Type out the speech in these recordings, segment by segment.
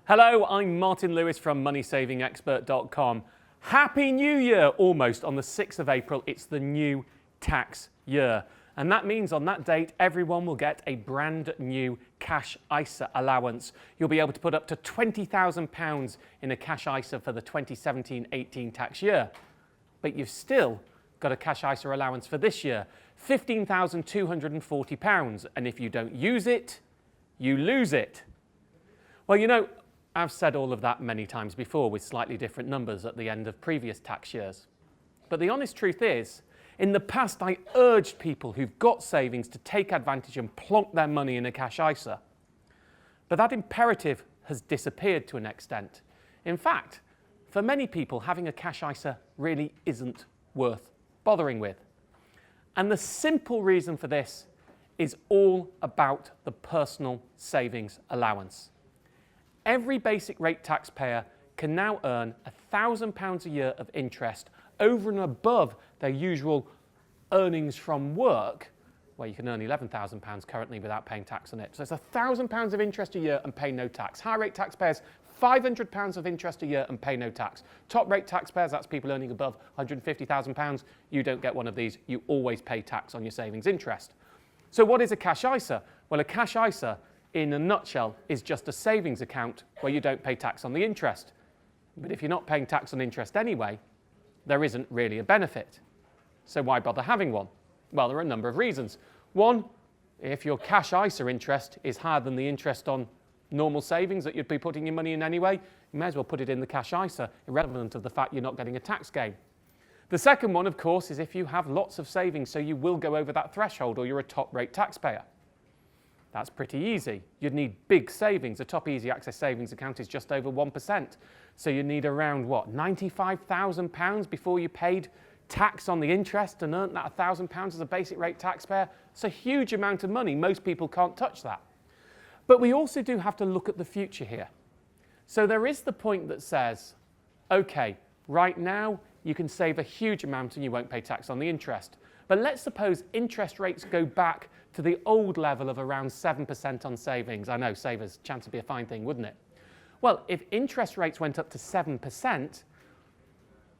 Hello, I'm Martin Lewis from MoneySavingExpert.com. Happy New Year, almost. On the 6th of April, it's the new tax year. And that means on that date, everyone will get a brand new cash ISA allowance. You'll be able to put up to £20,000 in a cash ISA for the 2017-18 tax year. But you've still got a cash ISA allowance for this year, £15,240. And if you don't use it, you lose it. Well, you know, I've said all of that many times before with slightly different numbers at the end of previous tax years. But the honest truth is, in the past I urged people who've got savings to take advantage and plonk their money in a cash ISA. But that imperative has disappeared to an extent. In fact, for many people, having a cash ISA really isn't worth bothering with. And the simple reason for this is all about the personal savings allowance. Every basic rate taxpayer can now earn £1,000 a year of interest over and above their usual earnings from work, where you can earn £11,000 currently without paying tax on it. So it's £1,000 of interest a year and pay no tax. High rate taxpayers, £500 of interest a year and pay no tax. Top rate taxpayers, that's people earning above £150,000. You don't get one of these. You always pay tax on your savings interest. So what is a cash ISA? Well, a cash ISA, in a nutshell, is just a savings account where you don't pay tax on the interest. But if you're not paying tax on interest anyway, there isn't really a benefit. So why bother having one? Well, there are a number of reasons. One, if your cash ISA interest is higher than the interest on normal savings that you'd be putting your money in anyway, you may as well put it in the cash ISA, irrelevant of the fact you're not getting a tax gain. The second one, of course, is if you have lots of savings, so you will go over that threshold or you're a top rate taxpayer. That's pretty easy. You'd need big savings. A top easy access savings account is just over 1%. So you need around, what, £95,000 before you paid tax on the interest and earned that £1,000 as a basic rate taxpayer. It's a huge amount of money. Most people can't touch that. But we also do have to look at the future here. So there is the point that says, okay, right now you can save a huge amount and you won't pay tax on the interest. But let's suppose interest rates go back to the old level of around 7% on savings. I know, savers, chance would be a fine thing, wouldn't it? Well, if interest rates went up to 7%,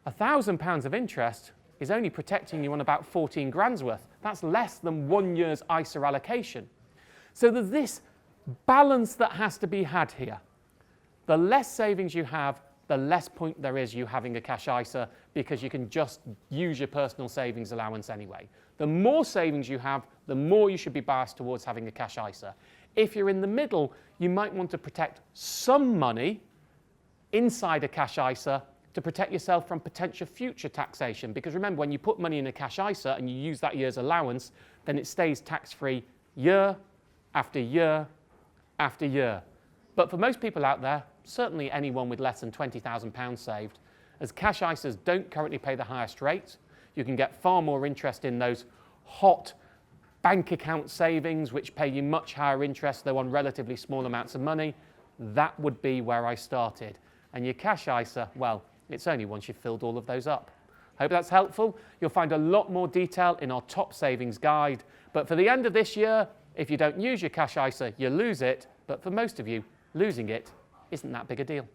£1,000 of interest is only protecting you on about 14 grand's worth. That's less than 1 year's ISA allocation. So there's this balance that has to be had here. The less savings you have, the less point there is you having a cash ISA, because you can just use your personal savings allowance anyway. The more savings you have, the more you should be biased towards having a cash ISA. If you're in the middle, you might want to protect some money inside a cash ISA to protect yourself from potential future taxation. Because remember, when you put money in a cash ISA and you use that year's allowance, then it stays tax-free year after year after year. But for most people out there, certainly anyone with less than £20,000 saved, as cash ISAs don't currently pay the highest rate, you can get far more interest in those hot bank account savings, which pay you much higher interest, though on relatively small amounts of money. That would be where I started. And your cash ISA, well, it's only once you've filled all of those up. Hope that's helpful. You'll find a lot more detail in our top savings guide. But for the end of this year, if you don't use your cash ISA, you lose it. But for most of you, losing it isn't that big a deal.